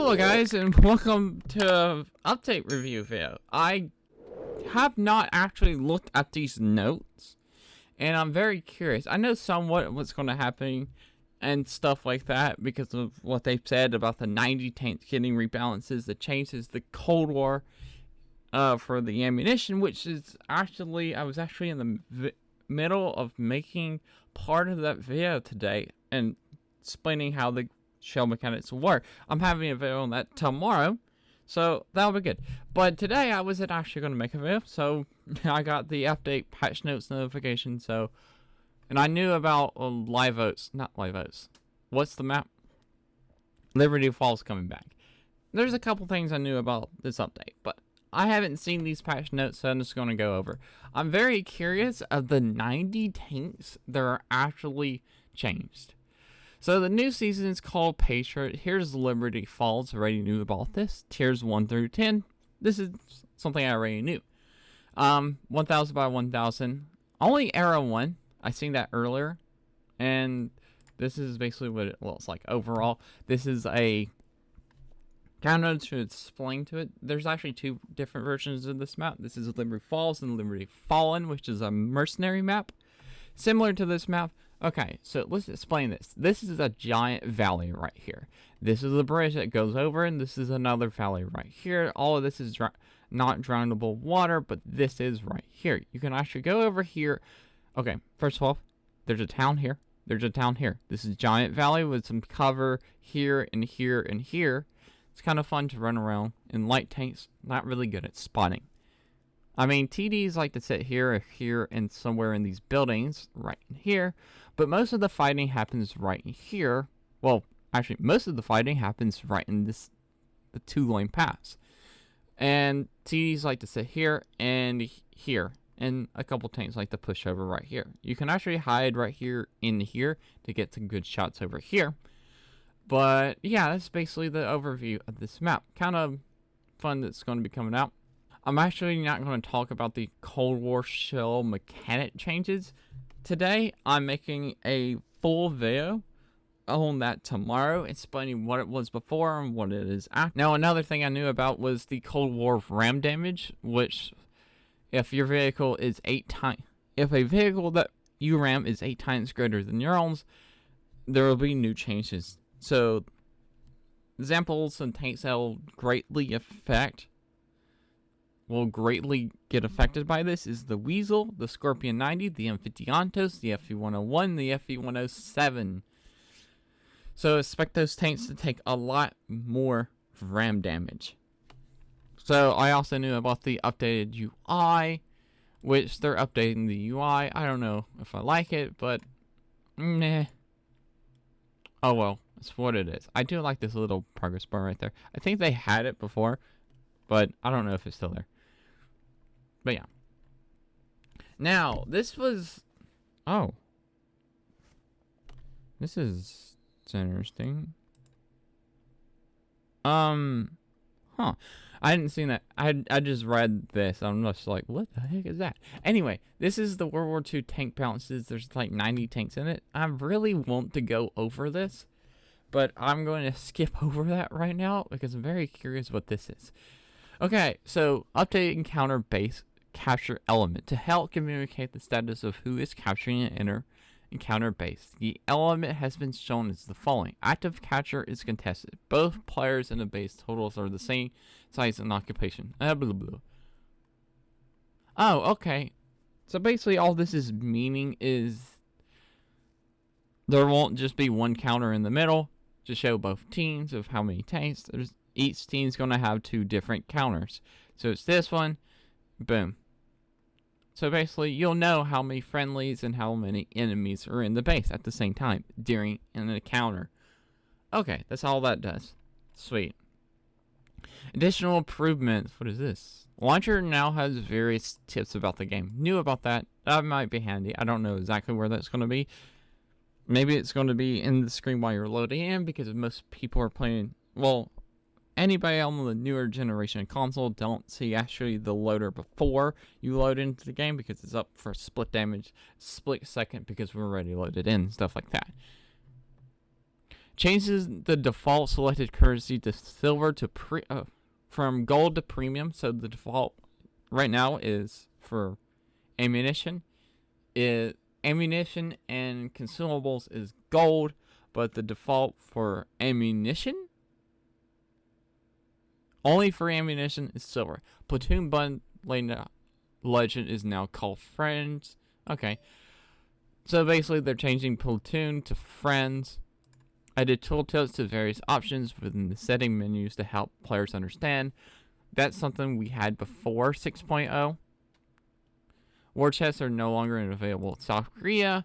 Hello guys, and welcome to update review video. I have not actually looked at these notes, and I'm very curious. I know somewhat what's going to happen and stuff like that because of what they've said about the 90 tanks getting rebalances, the changes, the Cold War for the ammunition, which is actually, I was actually in the middle of making part of that video today and explaining how the shell mechanics work. I'm having a video on that tomorrow, so that'll be good. But today I wasn't actually going to make a video, so I got the update patch notes notification. And I knew about live oats, not live oats. What's the map? Liberty Falls coming back. There's a couple things I knew about this update, but I haven't seen these patch notes, so I'm just going to go over. I'm very curious of the 90 tanks that are actually changed. So the new season is called Patriot. Here's Liberty Falls. Already knew about this. Tiers 1 through 10. This is something I already knew. 1,000 by 1,000. Only Era 1. I seen that earlier. And this is basically what it looks like overall. This is a kind of to explain to it. There's actually two different versions of this map. This is Liberty Falls and Liberty Fallen, which is a mercenary map. Similar to this map. Okay, so let's explain this. This is a giant valley right here. This is a bridge that goes over, and this is another valley right here. All of this is not drownable water, but this is right here. You can actually go over here. Okay, first of all, there's a town here. There's a town here. This is a giant valley with some cover here and here and here. It's kind of fun to run around in light tanks. Not really good at spotting. I mean, TDs like to sit here or here and somewhere in these buildings right in here. But most of the fighting happens right in here. Well, actually, most of the fighting happens right in the two-lane paths. And TDs like to sit here and here. And a couple tanks like to push over right here. You can actually hide right here in here to get some good shots over here. But yeah, that's basically the overview of this map. Kind of fun that's going to be coming out. I'm actually not going to talk about the Cold War shell mechanic changes today. I'm making a full video on that tomorrow, explaining what it was before and what it is after. Now, another thing I knew about was the Cold War ram damage, which if your vehicle is if a vehicle that you ram is 8 times greater than your own, there will be new changes. So, examples and tanks that will greatly get affected by this is the Weasel, the Scorpion 90, the M50 Ontos, the FE101, the FE107. So expect those tanks to take a lot more ram damage. So I also knew about the updated UI, which they're updating the UI. I don't know if I like it, but meh. Oh well, it's what it is. I do like this little progress bar right there. I think they had it before, but I don't know if it's still there. But yeah. Now, this was... Oh. This is interesting. Huh. I hadn't seen that. I just read this. I'm just like, what the heck is that? Anyway, this is the World War II tank balances. There's like 90 tanks in it. I really want to go over this, but I'm going to skip over that right now because I'm very curious what this is. Okay, so update encounter base capture element to help communicate the status of who is capturing an inner encounter base. The element has been shown as the following. Active capture is contested. Both players in the base totals are the same size and occupation. Blah, blah, blah. Oh, okay. So basically all this is meaning is there won't just be one counter in the middle to show both teams of how many tanks. Each team's going to have 2 different counters. So it's this one. Boom. So basically, you'll know how many friendlies and how many enemies are in the base at the same time during an encounter. Okay, that's all that does. Sweet. Additional improvements. What is this? Launcher now has various tips about the game. Knew about that. That might be handy. I don't know exactly where that's going to be. Maybe it's going to be in the screen while you're loading in because most people are playing... Well... Anybody on the newer generation console don't see actually the loader before you load into the game because it's up for split second because we're already loaded in, stuff like that. Changes the default selected currency to silver to from gold to premium. So the default right now is for ammunition. Ammunition and consumables is gold, but the default for ammunition, only for ammunition, is silver. Platoon bundling legend is now called friends. Okay. So basically they're changing platoon to friends. I did tooltips to various options within the setting menus to help players understand. That's something we had before 6.0. War chests are no longer available in South Korea.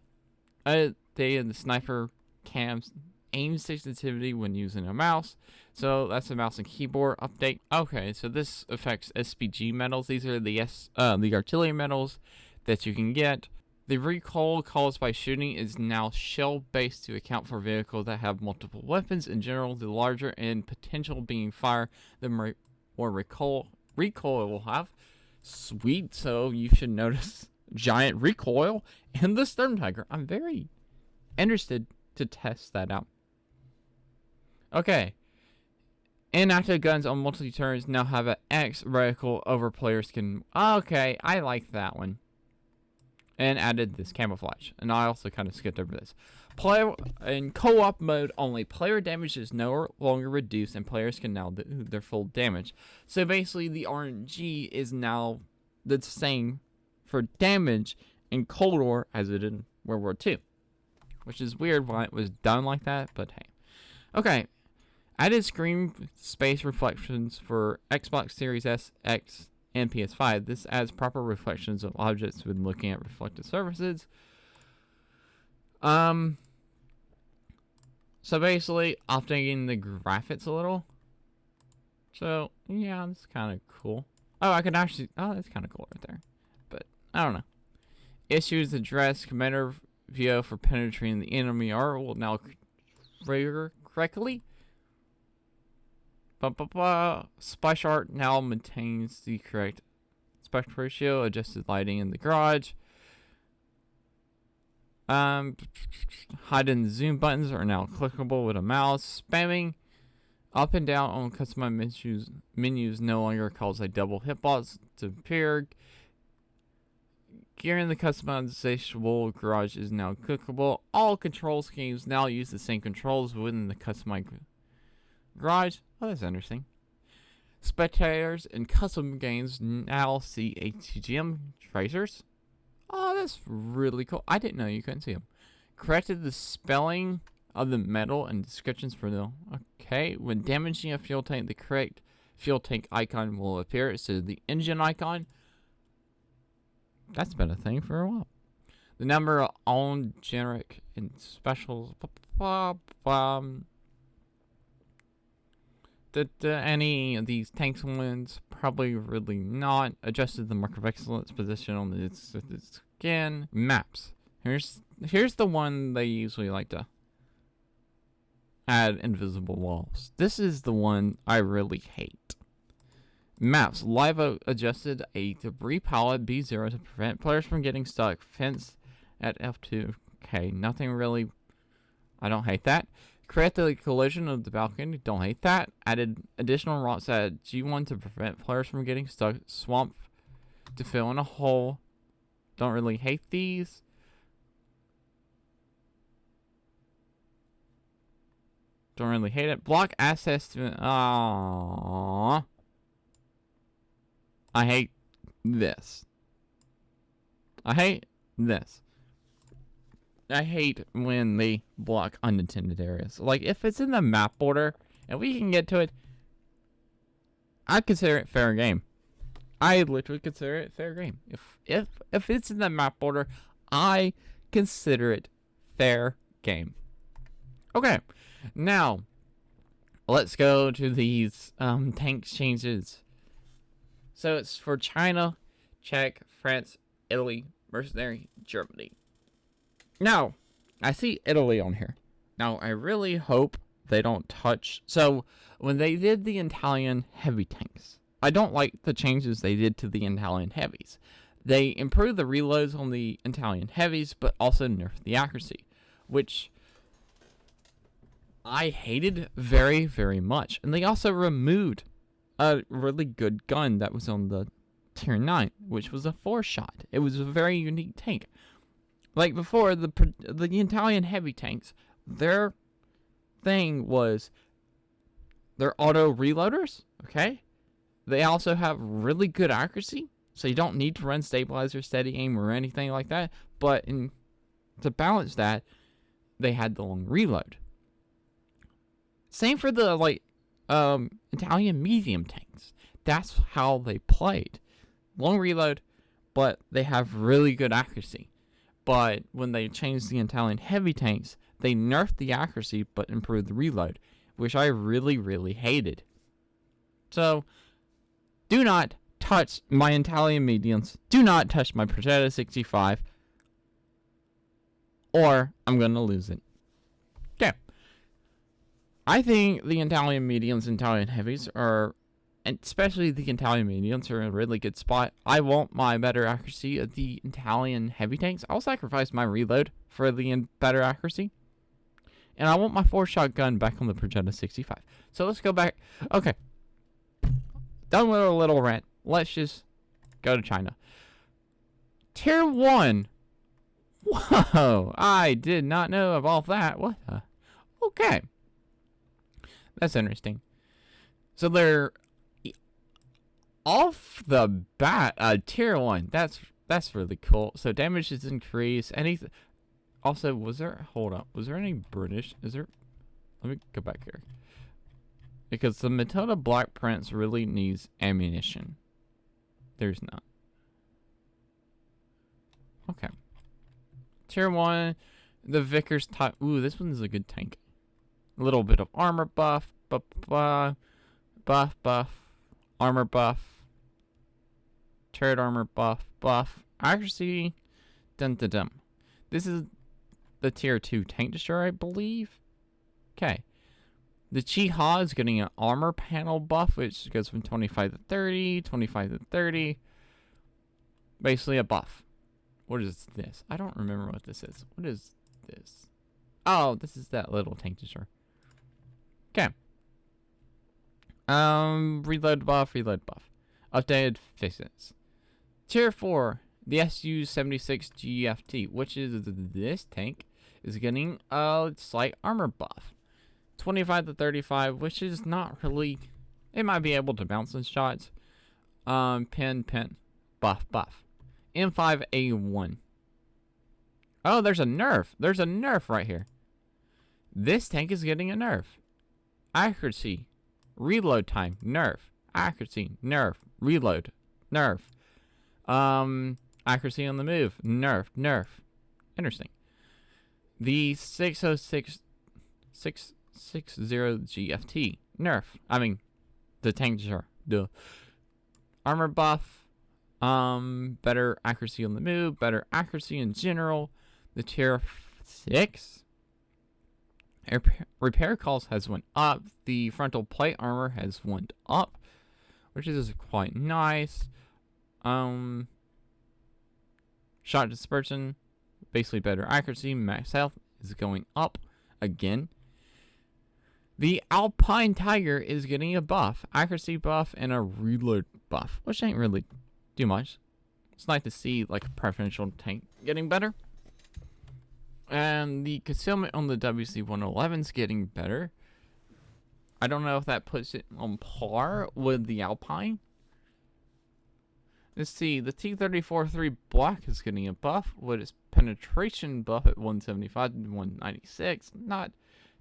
They and the sniper cams aim sensitivity when using a mouse. So that's a mouse and keyboard update. Okay, so this affects SPG medals. These are the artillery medals that you can get. The recoil caused by shooting is now shell-based to account for vehicles that have multiple weapons. In general, the larger and potential being fire, the more recoil will have. Sweet, so you should notice giant recoil in the Storm Tiger. I'm very interested to test that out. Okay. Inactive guns on multi-turns now have an X reticle over players can... Okay, I like that one. And added this camouflage. And I also kind of skipped over this. In co-op mode only, player damage is no longer reduced and players can now do their full damage. So basically the RNG is now the same for damage in Cold War as it did in World War II. Which is weird why it was done like that, but hey. Okay. Added screen space reflections for Xbox Series S, X, and PS5. This adds proper reflections of objects when looking at reflective surfaces. So basically, updating the graphics a little. So, yeah, that's kind of cool. Oh, I could actually... Oh, that's kind of cool right there. But, I don't know. Issues addressed. Commander VO for penetrating the enemy R will now trigger correctly. Splash art now maintains the correct aspect ratio. Adjusted lighting in the garage. Hide and zoom buttons are now clickable with a mouse. Spamming up and down on customized menus no longer causes a double hitbox to appear. Gear in the customizable garage is now clickable. All control schemes now use the same controls within the customized garage. Oh, that's interesting. Spectators in custom games now see ATGM tracers. Oh, that's really cool. I didn't know you couldn't see them. Corrected the spelling of the metal and descriptions for the... Okay, when damaging a fuel tank, the correct fuel tank icon will appear instead of the engine icon. That's been a thing for a while. The number of own generic and specials... any of these tanks wins? Probably really not. Adjusted the mark of excellence position on the skin. Maps. Here's the one they usually like to add invisible walls. This is the one I really hate. Maps. Live adjusted a debris pallet B0 to prevent players from getting stuck. Fence at F2. Okay, nothing really. I don't hate that. Create the collision of the balcony. Don't hate that. Added additional rocks at G1 to prevent players from getting stuck. Swamp to fill in a hole. Don't really hate these. Don't really hate it. Block access to... Aww. I hate this. I hate this. I hate when they block unintended areas. Like, if it's in the map border, and we can get to it, I consider it fair game. I literally consider it fair game. If it's in the map border, I consider it fair game. Okay, now, let's go to these tank changes. So it's for China, Czech, France, Italy, Mercenary, Germany. Now, I see Italy on here. Now, I really hope they don't touch... So, when they did the Italian heavy tanks, I don't like the changes they did to the Italian heavies. They improved the reloads on the Italian heavies, but also nerfed the accuracy, which I hated very, very much. And they also removed a really good gun that was on the Tier 9, which was a 4-shot. It was a very unique tank. Like before, the Italian heavy tanks, their thing was their auto reloaders, okay? They also have really good accuracy, so you don't need to run stabilizer, steady aim, or anything like that. But to balance that, they had the long reload. Same for the Italian medium tanks. That's how they played. Long reload, but they have really good accuracy. But when they changed the Italian heavy tanks, they nerfed the accuracy but improved the reload, which I really, really hated. So, do not touch my Italian mediums. Do not touch my Protetta 65. Or I'm going to lose it. Okay. I think the Italian mediums and Italian heavies are, and especially the Italian mediums, are in a really good spot. I want my better accuracy of the Italian heavy tanks. I'll sacrifice my reload for the better accuracy. And I want my 4-shot gun back on the Protetta 65. So let's go back. Okay. Done with a little rant. Let's just go to China. Tier 1. Whoa. I did not know of all that. What the? Okay. That's interesting. So they're off the bat, Tier 1. That's really cool. So damage is increased. Anything. Also, hold up. Was there any British? Let me go back here. Because the Matilda Black Prince really needs ammunition. There's not. Okay. Tier 1, the Vickers type. Ooh, this one's a good tank. A little bit of armor buff. Buff. Armor buff. Turret armor buff. Accuracy. Dun. This is the Tier 2 tank destroyer, I believe. Okay. The Chi-Ha is getting an armor panel buff, which goes from 25 to 30, 25 to 30. Basically a buff. What is this? I don't remember what this is. What is this? Oh, this is that little tank destroyer. Okay. Reload buff. Updated fixes. Tier 4, the Su-76 GFT, which is this tank, is getting a slight armor buff. 25 to 35, which is not really... It might be able to bounce some shots. Pin. Buff. M5A1. Oh, there's a nerf. There's a nerf right here. This tank is getting a nerf. Accuracy. Reload time. Nerf. Accuracy. Nerf. Reload. Nerf. Accuracy on the move. Nerf. Interesting. The 660 GFT. Nerf. I mean, the tank destroyer. Duh. Armor buff. Better accuracy on the move. Better accuracy in general. The Tier 6. Repair calls has went up. The frontal plate armor has went up, which is quite nice. Shot dispersion, basically better accuracy. Max health is going up again. The Alpine Tiger is getting a buff, accuracy buff, and a reload buff, which ain't really too much. It's nice to see like a preferential tank getting better. And the concealment on the WC-111 is getting better. I don't know if that puts it on par with the Alpine. Let's see, the T-34-3 Black is getting a buff with its penetration buff at 175 and 196. Not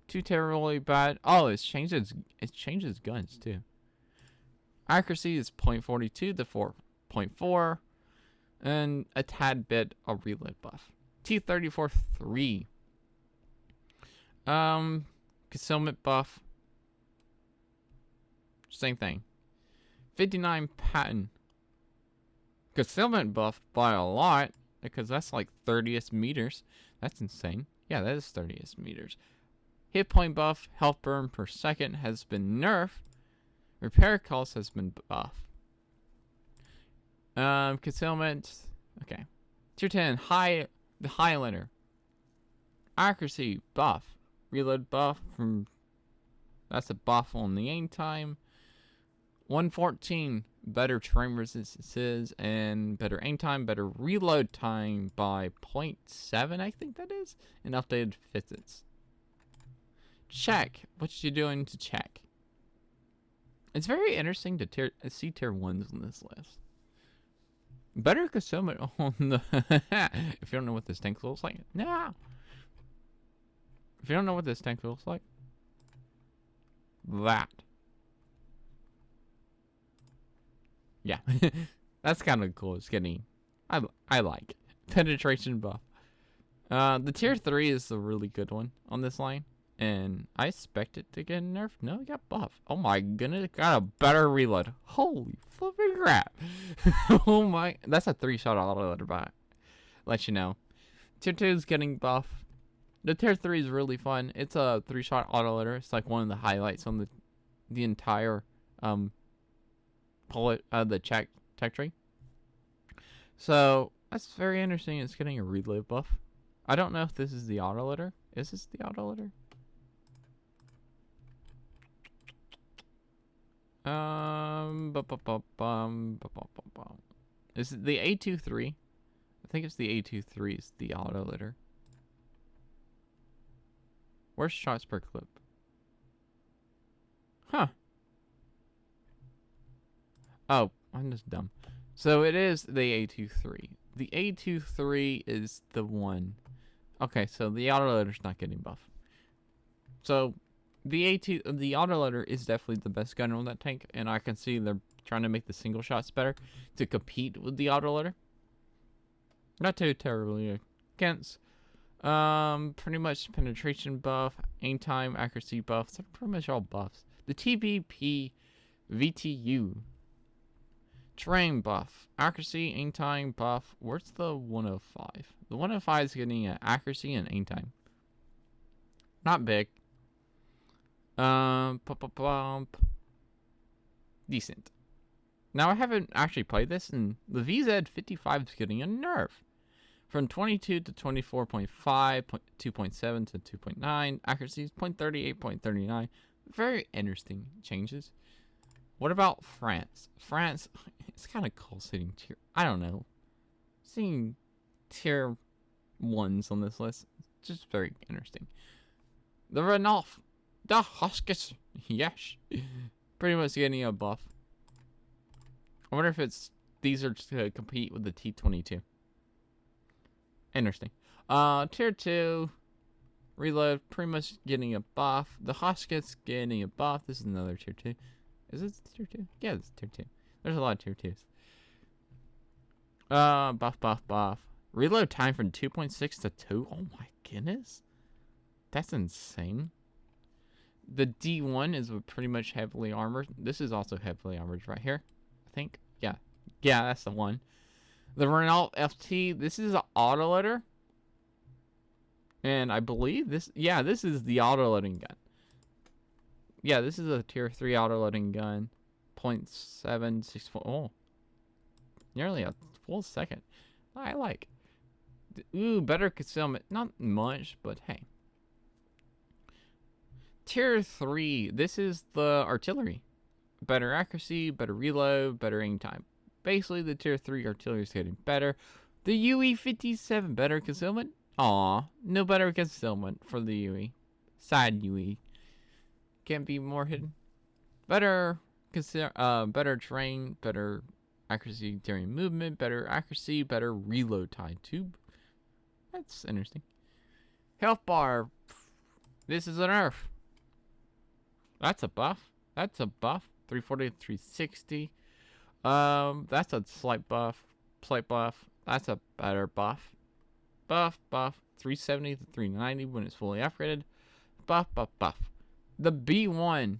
too terribly bad. Oh, it changes guns too. Accuracy is 0.42 to 4.4, and a tad bit of reload buff. T-34-3. Concealment buff. Same thing. 59 patent. Concealment buff by a lot, because that's like 30th meters. That's insane. Yeah, that is 30th meters. Hit point buff, health burn per second has been nerfed. Repair cost has been buffed. Concealment. Okay. Tier 10, the Highlander. Accuracy buff. Reload buff from That's a buff on the aim time. 114, better terrain resistances and better aim time, better reload time by 0.7, I think that is, and updated physics. Czech, what you doing to Czech? It's very interesting to see tier 1s on this list. Better concealment on the... If you don't know what this tank looks like, nah. If you don't know what this tank looks like, that. Yeah, that's kind of cool. It's getting, I like penetration buff. The tier 3 is a really good one on this line, and I expect it to get nerfed. No, it got buff. Oh my goodness, it got a better reload. Holy flipping crap! Oh my, that's a 3-shot autoloader bot. Let you know. Tier 2 is getting buff. The tier 3 is really fun. It's a 3-shot autoloader. It's like one of the highlights on the entire the Czech tree. So that's very interesting. It's getting a reload buff. I don't know if this is the autoloader. Is this the autoloader? Is it the A23? I think it's the A23 is the autoloader. Where's shots per clip? Huh. Oh, I'm just dumb. So it is the A23. The A23 is the one. Okay, so the autoloader's not getting buff. So the autoloader is definitely the best gun on that tank, and I can see they're trying to make the single shots better to compete with the autoloader. Not too terribly against. Pretty much penetration buff, aim time, accuracy buffs. They're pretty much all buffs. The TBP VTU. Terrain buff, accuracy, aim time buff. Where's the 105? The 105 is getting an accuracy and aim time. Not big. Decent. Now I haven't actually played this, and the VZ55 is getting a nerf. From 22 to 24.5, 2.7 to 2.9, accuracy is 0.38, 0.39. Very interesting changes. What about France? France, it's kind of cool seeing tier, I don't know, seeing tier 1s on this list. It's just very interesting. The Renault, the Huskis, yes, pretty much getting a buff. I wonder if these are to compete with the T22. Interesting. Tier 2, reload, pretty much getting a buff. The Huskis getting a buff. This is another tier 2. Is this tier 2? Yeah, it's tier 2. There's a lot of tier 2s. Buff. Reload time from 2.6 to 2. Oh my goodness. That's insane. The D1 is pretty much heavily armored. This is also heavily armored right here, I think. Yeah. Yeah, that's the one. The Renault FT, this is an autoloader. And I believe this is the autoloading gun. Yeah, this is a tier 3 autoloading gun. 0.764. Oh. Nearly a full second. I like. Ooh, better concealment. Not much, but hey. Tier 3. This is the artillery. Better accuracy, better reload, better aim time. Basically, the tier 3 artillery is getting better. The UE-57, better concealment. Aw, no better concealment for the UE. Side UE. Can't be more hidden. Better terrain, better accuracy during movement, better accuracy, better reload time too. That's interesting. Health bar. This is a nerf. That's a buff. 340 to 360. That's a slight buff. That's a better buff. Buff. 370 to 390 when it's fully upgraded. Buff. The B1.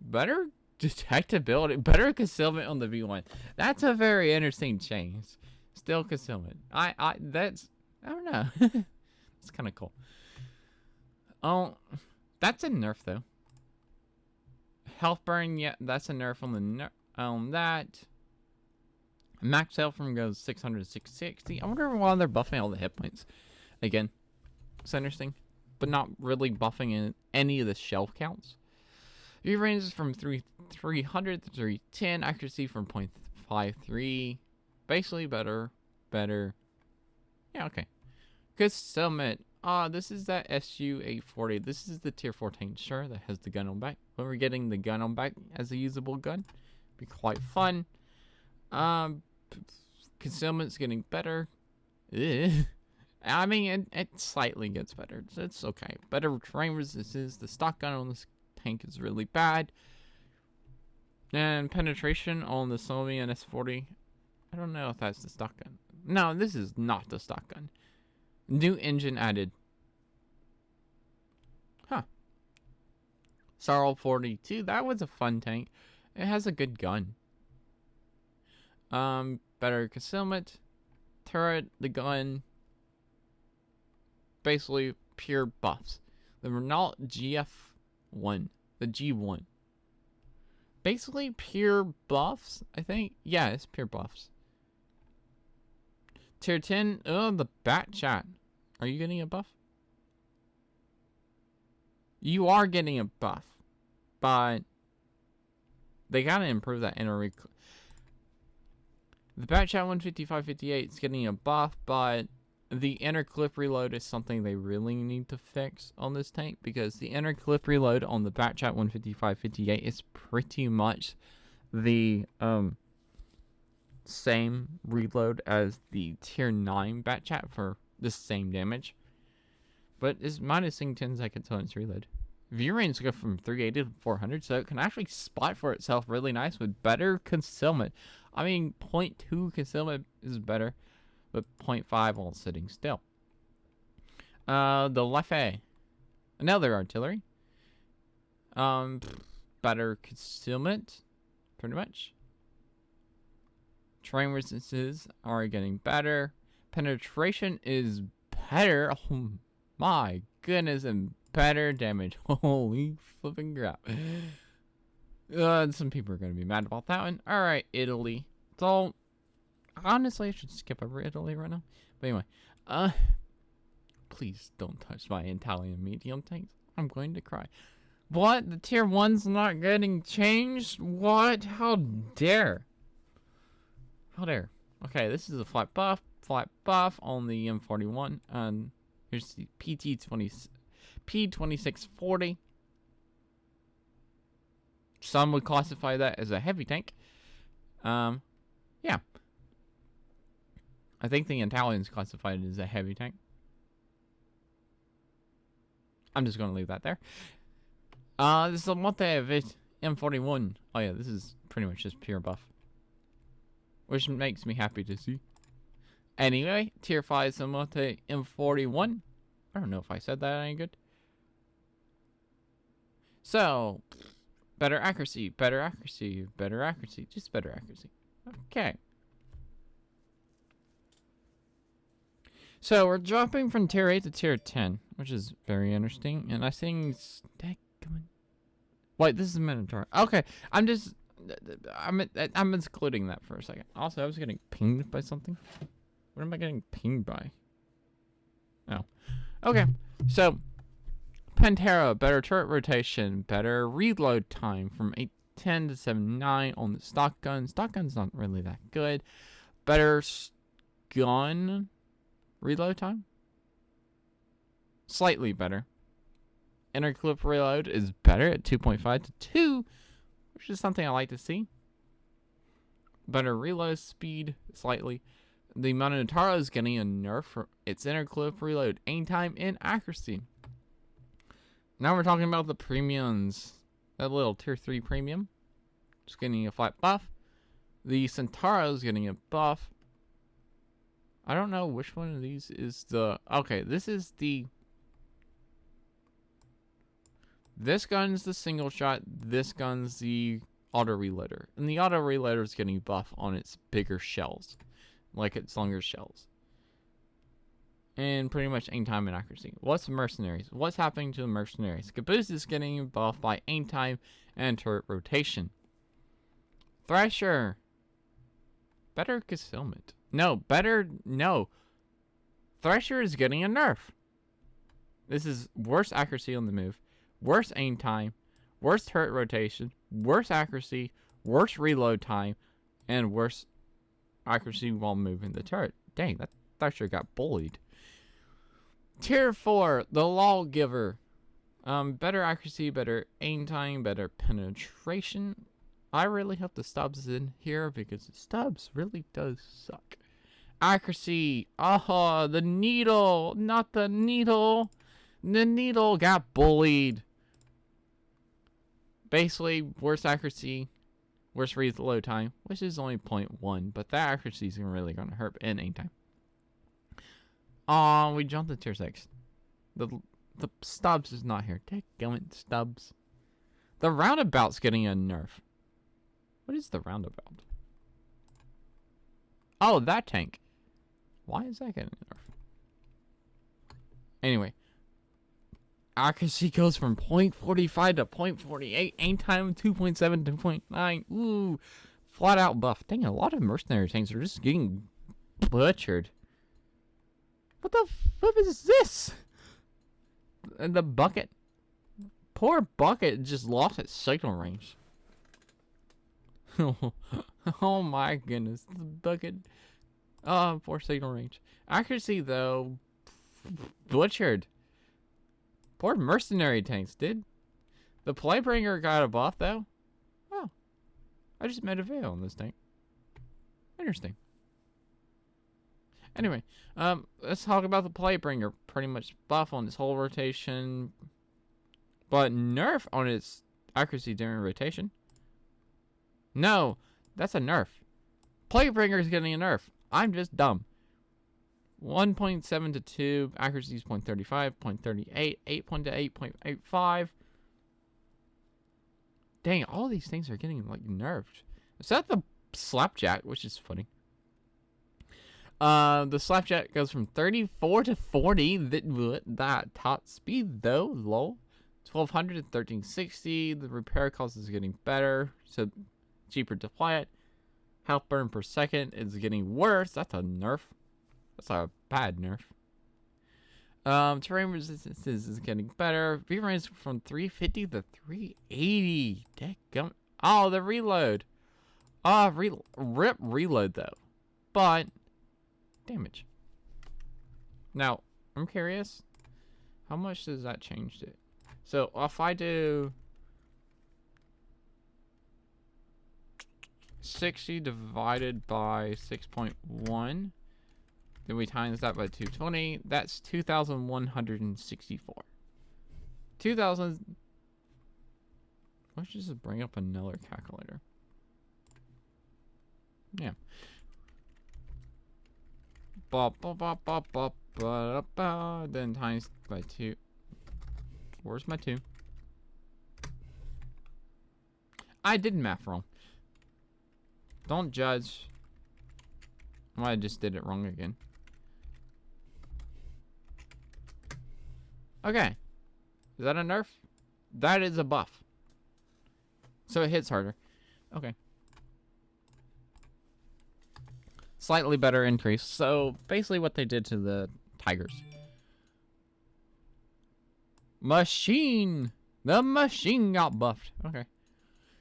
Better detectability. Better concealment on the B1. That's a very interesting change. Still concealment. I don't know. It's kind of cool. Oh, that's a nerf though. Health burn, yeah, that's a nerf on that. Max health from goes 600 to 660. I wonder why they're buffing all the hit points. Again, it's interesting, but not really buffing in any of the shelf counts. View ranges from 300 to 310. Accuracy from 0.53. Basically better. Yeah, okay. Concealment. This is that SU-840. This is the tier 14 sure that has the gun on back. When we're getting the gun on back as a usable gun, be quite fun. Concealment's getting better. I mean, it slightly gets better. It's okay. Better terrain resistance. The stock gun on this tank is really bad. And penetration on the Soviet S40. I don't know if that's the stock gun. No, this is not the stock gun. New engine added. Huh. Sorrel 42. That was a fun tank. It has a good gun. Better concealment. Turret, the gun. Basically pure buffs. The Renault GF1. The G1. Basically pure buffs, I think. Yeah, it's pure buffs. Tier 10. Oh, the Bat Chat. Are you getting a buff? You are getting a buff. But they gotta improve that inner The Bat Chat 155-58 is getting a buff, but the inner clip reload is something they really need to fix on this tank, because the inner clip reload on the Bat Chat 155-58 is pretty much the same reload as the tier 9 Bat Chat for the same damage, but it's minusing 10 seconds on its reload. View range go from 380 to 400, so it can actually spot for itself really nice with better concealment. I mean, 0.2 concealment is better, but 0.5 while sitting still. The Leffe. Another artillery. Better concealment, pretty much. Terrain resistances are getting better. Penetration is better. Oh my goodness, and better damage. Holy flipping crap. Some people are going to be mad about that one. Alright, Italy. So, honestly, I should skip over Italy right now. But anyway, please don't touch my Italian medium tanks. I'm going to cry. What? The tier 1's not getting changed? What? How dare? How dare? Okay, this is a flat buff on the M41. And here's the P2640. Some would classify that as a heavy tank. Yeah. I think the Italians classified it as a heavy tank. I'm just going to leave that there. This is a Monte M41. Oh yeah, this is pretty much just pure buff, which makes me happy to see. Anyway, tier 5 Samonte M41. I don't know if I said that any good. So, better accuracy, just better accuracy. Okay. So, we're dropping from tier 8 to tier 10, which is very interesting. And I think... Wait, this is Minotaur. Okay, I'm excluding that for a second. Also, I was getting pinged by something. What am I getting pinged by? Oh. Okay, so... Pantera, better turret rotation, better reload time from 810 to 7.9 on the stock gun. Stock gun's not really that good. Better gun reload time? Slightly better. Inner clip reload is better at 2.5 to 2, which is something I like to see. Better reload speed, slightly. The Minotaur is getting a nerf for its inner clip reload, aim time, and accuracy. Now we're talking about the premiums. That little tier 3 premium. Just getting a flat buff. The Centauro is getting a buff. I don't know which one of these is the... Okay, this is the... This gun's the single shot. This gun's the auto reloader. And the auto reloader is getting buff on its bigger shells. Like its longer shells. And pretty much aim time and accuracy. What's Mercenaries? What's happening to the Mercenaries? Caboose is getting buffed by aim time and turret rotation. Thrasher. Better concealment. No. Thrasher is getting a nerf. This is worse accuracy on the move. Worse aim time. worse turret rotation, worse accuracy, worse reload time, and worse accuracy while moving the turret. Dang, that sure got bullied. Tier 4, the Lawgiver. Better accuracy, better aim time, better penetration. I really hope the Stubbs is in here because the Stubbs really does suck. Accuracy. Oh, the needle. Not the needle. The needle got bullied. Basically, worse accuracy, worse reload time, which is only 0.1, but that accuracy is really going to hurt in aim time. We jumped to tier 6. The Stubbs is not here. Dadgummit, Stubbs. The Roundabout's getting a nerf. What is the Roundabout? Oh, that tank. Why is that getting a nerf? Anyway. Accuracy goes from 0.45 to 0.48. Aim time 2.7 to 0.9. Ooh. Flat out buff. Dang, a lot of mercenary tanks are just getting butchered. What the flip is this? And the bucket. Poor bucket just lost its signal range. Oh my goodness. The bucket. Oh, poor signal range. Accuracy, though, butchered. Poor mercenary tanks, dude. The Playbringer got a buff, though. Oh. I just made a video on this tank. Interesting. Anyway, let's talk about the Playbringer. Pretty much buff on its whole rotation, but nerf on its accuracy during rotation. No, that's a nerf. Playbringer is getting a nerf. I'm just dumb. 1.7 to 2, accuracy is 0.35, 0.38, 8.8, 0.85. Dang, all these things are getting like nerfed. Is that the Slapjack, which is funny? The Slapjack goes from 34 to 40. That top speed though, low. 1200 to 1360. The repair cost is getting better, so cheaper to fly it. Health burn per second is getting worse. That's a nerf. That's a bad nerf. Terrain resistance is getting better. V range from 350 to 380. Dadgum. Oh, the reload. Rip reload though. But damage. Now, I'm curious. How much does that change it? So, if I do 60 divided by 6.1, then we times that by 220, that's 2,164. 2,000. Let's just bring up another calculator. Yeah. Then times by 2. Where's my 2? I did math wrong. Don't judge. I just did it wrong again. Okay. Is that a nerf? That is a buff. So it hits harder. Okay. Slightly better increase. So basically what they did to the Tigers. Machine! The machine got buffed. Okay.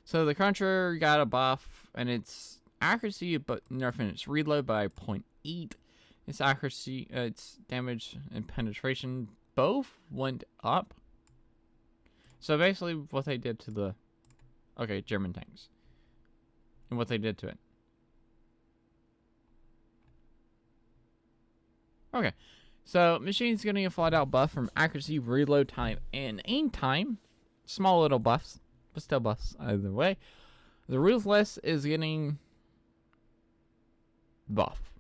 So the Cruncher got a buff, and its accuracy, but nerfing its reload by 0.8. Its accuracy, its damage and penetration both went up. So basically what they did to the, German tanks. And what they did to it. Okay. So, machine's getting a flat out buff from accuracy, reload time, and aim time. Small little buffs, but still buffs either way. The Ruthless is getting buff.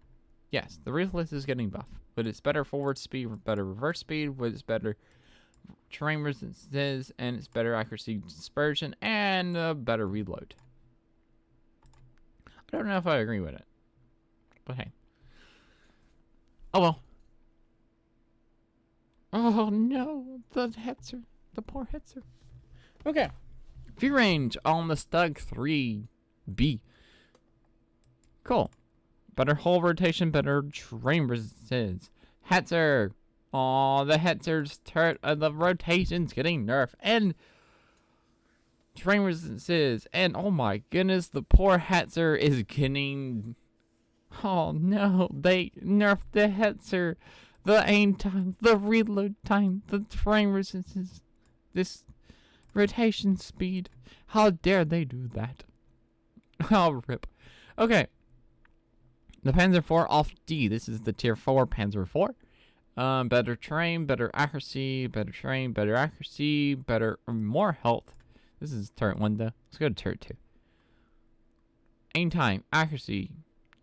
Yes, the Ruthless is getting buff. With its better forward speed, better reverse speed, with its better terrain resistance, and its better accuracy dispersion, and better reload. I don't know if I agree with it. But hey. Oh well. Oh no, the Hetzer. The poor Hetzer. Okay. View range on the Stug 3B. Cool. Better hull rotation, better terrain resistance. Hetzer. Aw, the Hetzer's turret, the rotation's getting nerfed. And Terrain resistances, and oh my goodness, the poor Hetzer is getting... Oh no, they nerfed the Hetzer, the aim time, the reload time, the terrain resistance, this rotation speed. How dare they do that? Oh, rip. Okay. The Panzer IV off D. This is the Tier 4 Panzer IV. Better terrain, better accuracy, better terrain, better accuracy, more health. This is turret 1 though. Let's go to turret 2. Aim time, accuracy,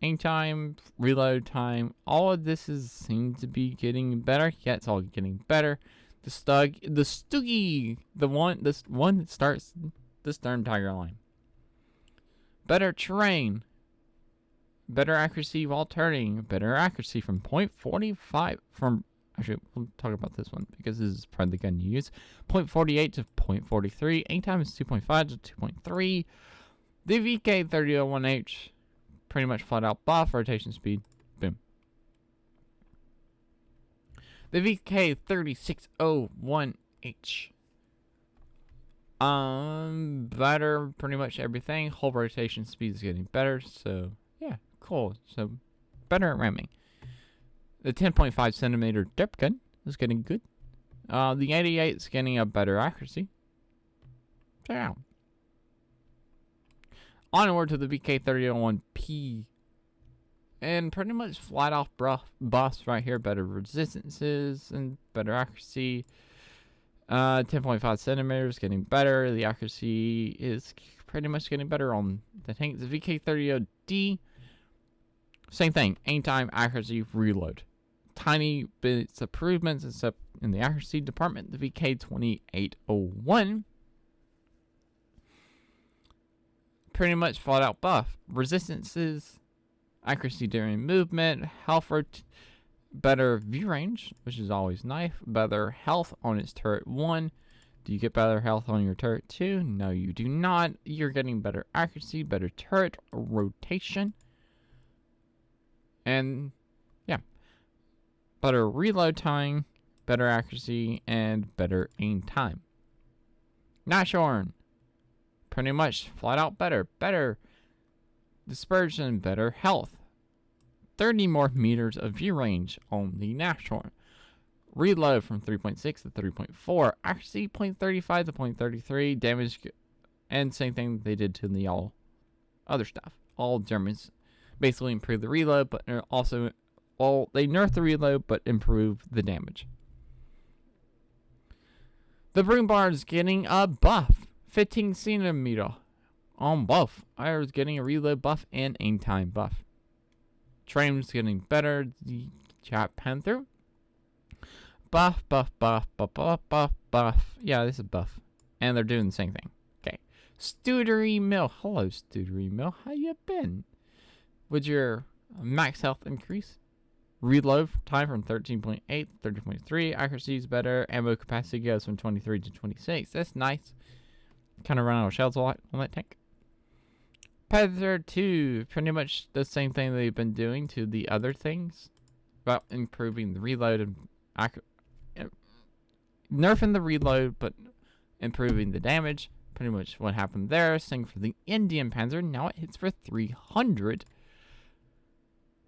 aim time, reload time. All of this seems to be getting better. Yeah, it's all getting better. The Stuggy, this one that starts the Stern Tiger line. Better terrain, better accuracy while turning, better accuracy from .45 from. Actually, we'll talk about this one because this is probably the gun you use. .48 to .43. Aim time is 2.5 to 2.3. The VK3001H, pretty much flat out buff. Rotation speed, boom. The VK3601H, better pretty much everything. Whole rotation speed is getting better. So yeah, cool. So better at ramming. The 10.5 centimeter dip gun is getting good. The 88 is getting a better accuracy. Check it out. Onward to the VK3001P. And pretty much flat off buffs right here. Better resistances and better accuracy. 10.5 centimeters getting better. The accuracy is pretty much getting better on the tank. The VK30D. Same thing. Aim time, accuracy, reload. Tiny bits of improvements except in the accuracy department. The VK2801, pretty much flat out buff. Resistances, accuracy during movement, health, better view range, which is always nice. Better health on its turret 1. Do you get better health on your turret 2? No, you do not. You're getting better accuracy, better turret rotation, and yeah, better reload time, better accuracy, and better aim time. Nashorn, pretty much flat out better. Better dispersion, better health. 30 more meters of view range on the Nashorn. Reload from 3.6 to 3.4. Accuracy 0.35 to 0.33. Damage, and same thing they did to the all other stuff. All Germans basically improve the reload, but also... Well, they nerf the reload, but improve the damage. The Broom Bar is getting a buff. 15 centimeter on buff. I was getting a reload buff and aim time buff. Train's getting better. The Chat Panther. Buff, buff, buff, buff, buff, buff, buff. Yeah, this is buff. And they're doing the same thing. Okay. Studery Mill. Hello, Studery Mill. How you been? Would your max health increase? Reload time from 13.8 to 13.3. Accuracy is better. Ammo capacity goes from 23 to 26. That's nice. Kind of run out of shells a lot on that tank. Predator 2. Pretty much the same thing they've been doing to the other things. About improving the reload and nerfing the reload, but improving the damage. Pretty much what happened there. Same for the Indian Panzer. Now it hits for 300.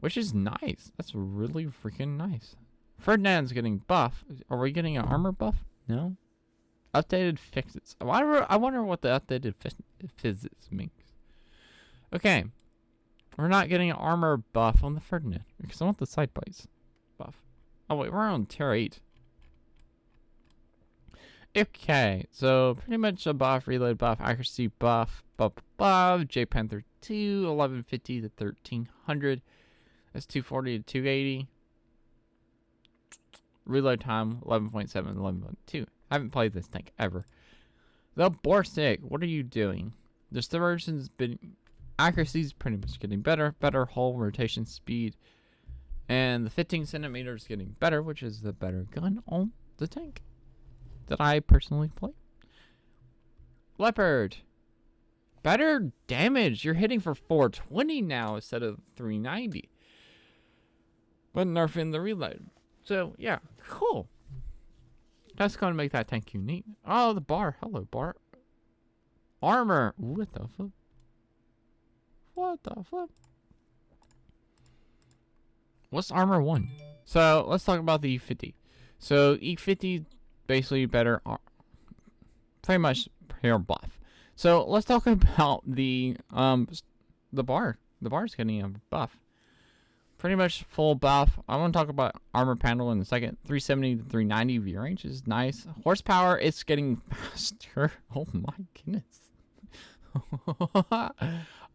Which is nice. That's really freaking nice. Ferdinand's getting buff. Are we getting an armor buff? No. Updated fixes. I wonder what the updated physics means. Okay. We're not getting an armor buff on the Ferdinand. Because I want the side plates buff. Oh wait, we're on tier 8. Okay. So pretty much a buff, reload buff, accuracy buff, buff. J Panther 2, 1150 to 1300. That's 240 to 280. Reload time, 11.7, 11.2. I haven't played this tank ever. The Borsig, what are you doing? The dispersion's been... Accuracy's pretty much getting better. Better hull rotation speed. And the 15 centimeters getting better, which is the better gun on the tank that I personally play. Leopard. Better damage. You're hitting for 420 now instead of 390. But nerfing the reload. So, yeah, cool. That's going to make that tank unique. Oh, the bar. Hello, bar. Armor. What the flip? What the flip? What's armor 1? So let's talk about the E50. So E50 basically better, pretty much pure buff. So let's talk about the bar. The bar's getting a buff. Pretty much full buff. I want to talk about armor panel in a second. 370 to 390 view range is nice. Horsepower, it's getting faster. Oh my goodness.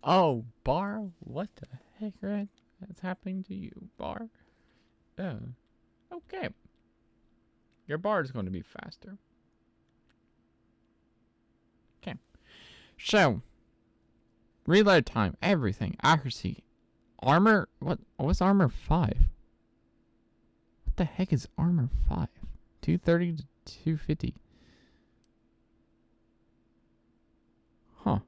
Oh, bar, what the heck, Red? That's happening to you, bar. Okay. Your bar is going to be faster. Okay. So, reload time, everything, accuracy, armor. What's armor 5? What the heck is armor 5? 230 to 250. Huh.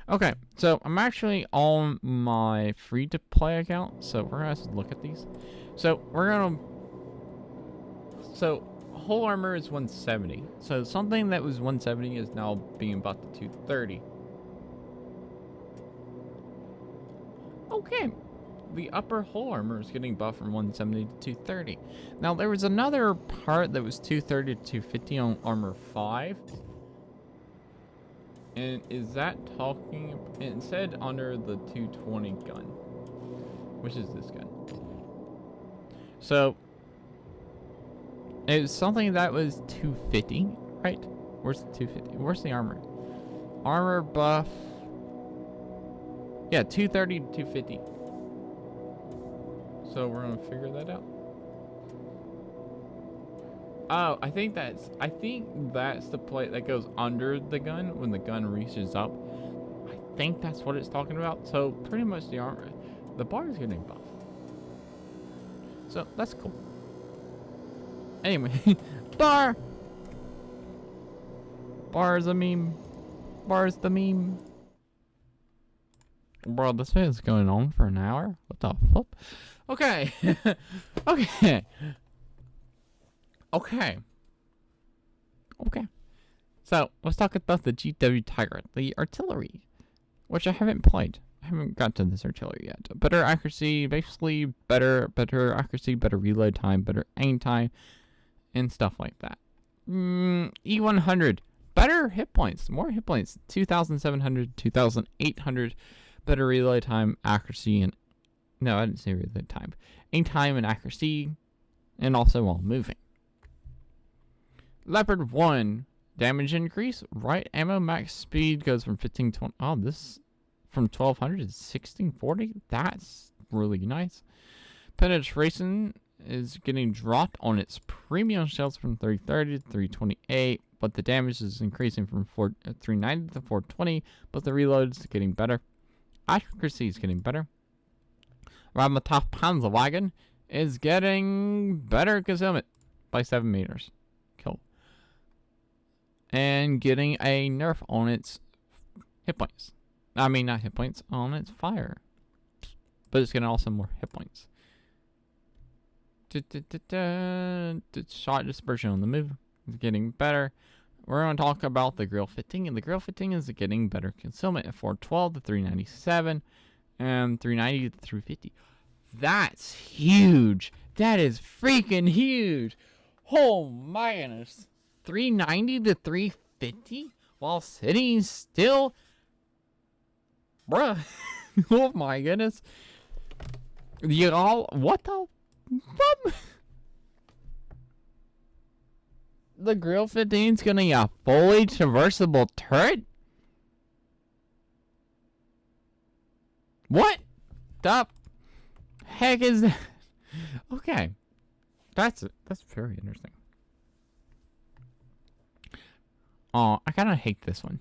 Okay, so I'm actually on my free-to-play account, so we're gonna have to look at these. So whole armor is 170. So something that was 170 is now being buffed to 230. Okay, the upper whole armor is getting buffed from 170 to 230. Now there was another part that was 230 to 250 on armor 5. And is that talking, it said under the 220 gun, which is this gun. So, it was something that was 250, right? Where's the 250? Where's the armor? Armor buff. Yeah, 230 to 250. So we're gonna figure that out. Oh, I think that's the plate that goes under the gun when the gun reaches up. I think that's what it's talking about. So pretty much the armor, the bar is getting buff. So that's cool. Anyway, bar is a meme. Bar's the meme. Bro, this video is going on for an hour. What the flip? Okay. Okay. Okay. So, let's talk about the GW Tiger, the artillery, which I haven't played. I haven't got to this artillery yet. Better accuracy, basically better accuracy, better reload time, better aim time, and stuff like that. E100, better hit points, more hit points, 2,700, 2,800, better reload time, accuracy, and no, I didn't say reload time, aim time and accuracy, and also while moving. Leopard 1, damage increase, right ammo max speed goes from 1520. Oh, this from 1200 to 1640. That's really nice. Penetration is getting dropped on its premium shells from 330 to 328, but the damage is increasing from 390 to 420, but the reload is getting better. Accuracy is getting better. Ramatov Panzerwagen is getting better concealment by 7 meters. Cool. And getting a nerf on its hit points. I mean, not hit points, on its fire. But it's getting also more hit points. Shot dispersion on the move is getting better. We're going to talk about the grill fitting, and the grill fitting is getting better concealment at 412 to 397 and 390 to 350. That's huge. That is freaking huge. Oh my goodness. 390 to 350 while sitting still. Bruh. Oh my goodness. Y'all, what the? The grill 15's gonna be a fully traversable turret? What the heck is that? Okay. That's very interesting. Oh, I kind of hate this one.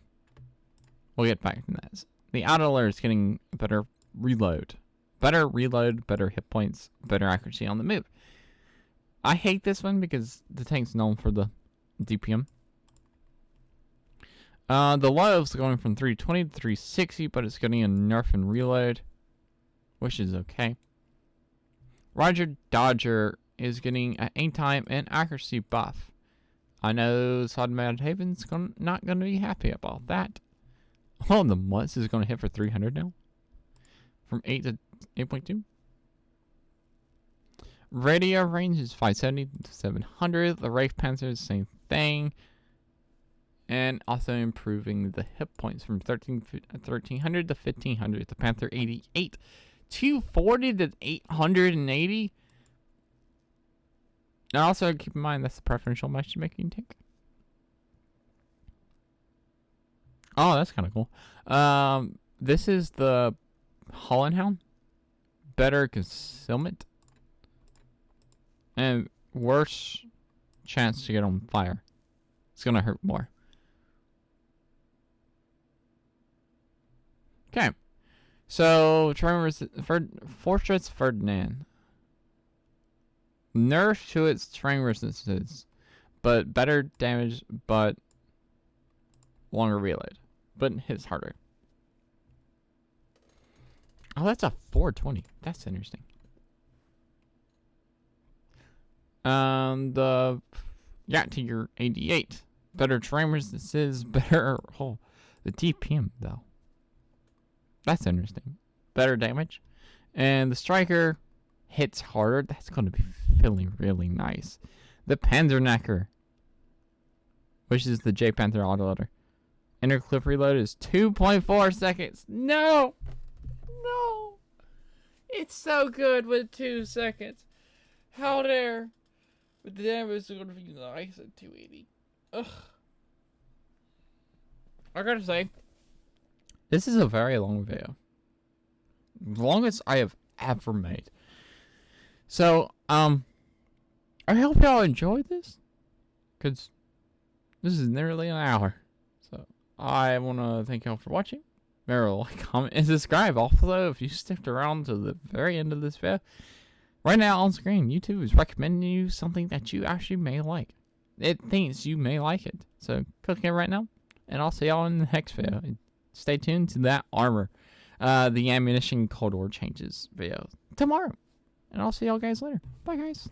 We'll get back to that. The outer layer is getting better reload. Better reload, better hit points, better accuracy on the move. I hate this one because the tank's known for the DPM. The low is going from 320 to 360, but it's getting a nerf and reload, which is okay. Roger Dodger is getting an aim time and accuracy buff. I know Sodom Haven's not going to be happy about that. Oh, the Mutts is going to hit for 300 now. From 8 to 8.2. Radio range is 570 to 700. The Wraith Panzer is the same thing. And also improving the hit points from 1300 to 1500. The Panther 88. 240 to 880. And also keep in mind that's the preferential matchmaking tank. Oh, that's kind of cool. This is the Holland Hound. Better concealment. And worse chance to get on fire. It's going to hurt more. Okay. So, Fortress Ferdinand. Nerf to its terrain resistances, but better damage, but longer reload, but hits harder. Oh, that's a 420. That's interesting. The Czech Tier 88. Better terrain resistances, better. Oh, the TPM though. That's interesting. Better damage, and the Striker hits harder. That's going to be feeling really nice. The Panzerknacker, which is the J Panther autoloader. Inner clip reload is 2.4 seconds. No! No! It's so good with 2 seconds. How dare? But the damage is going to be nice at 280. Ugh. I gotta say, this is a very long video. The longest I have ever made. So, I hope y'all enjoyed this, because this is nearly an hour. So, I want to thank y'all for watching. Remember to like, comment, and subscribe. Also, if you sticked around to the very end of this video, right now on screen, YouTube is recommending you something that you actually may like. It thinks you may like it. So, click it right now, and I'll see y'all in the next video. Stay tuned to that armor, the ammunition Cold War changes video tomorrow. And I'll see y'all guys later. Bye, guys.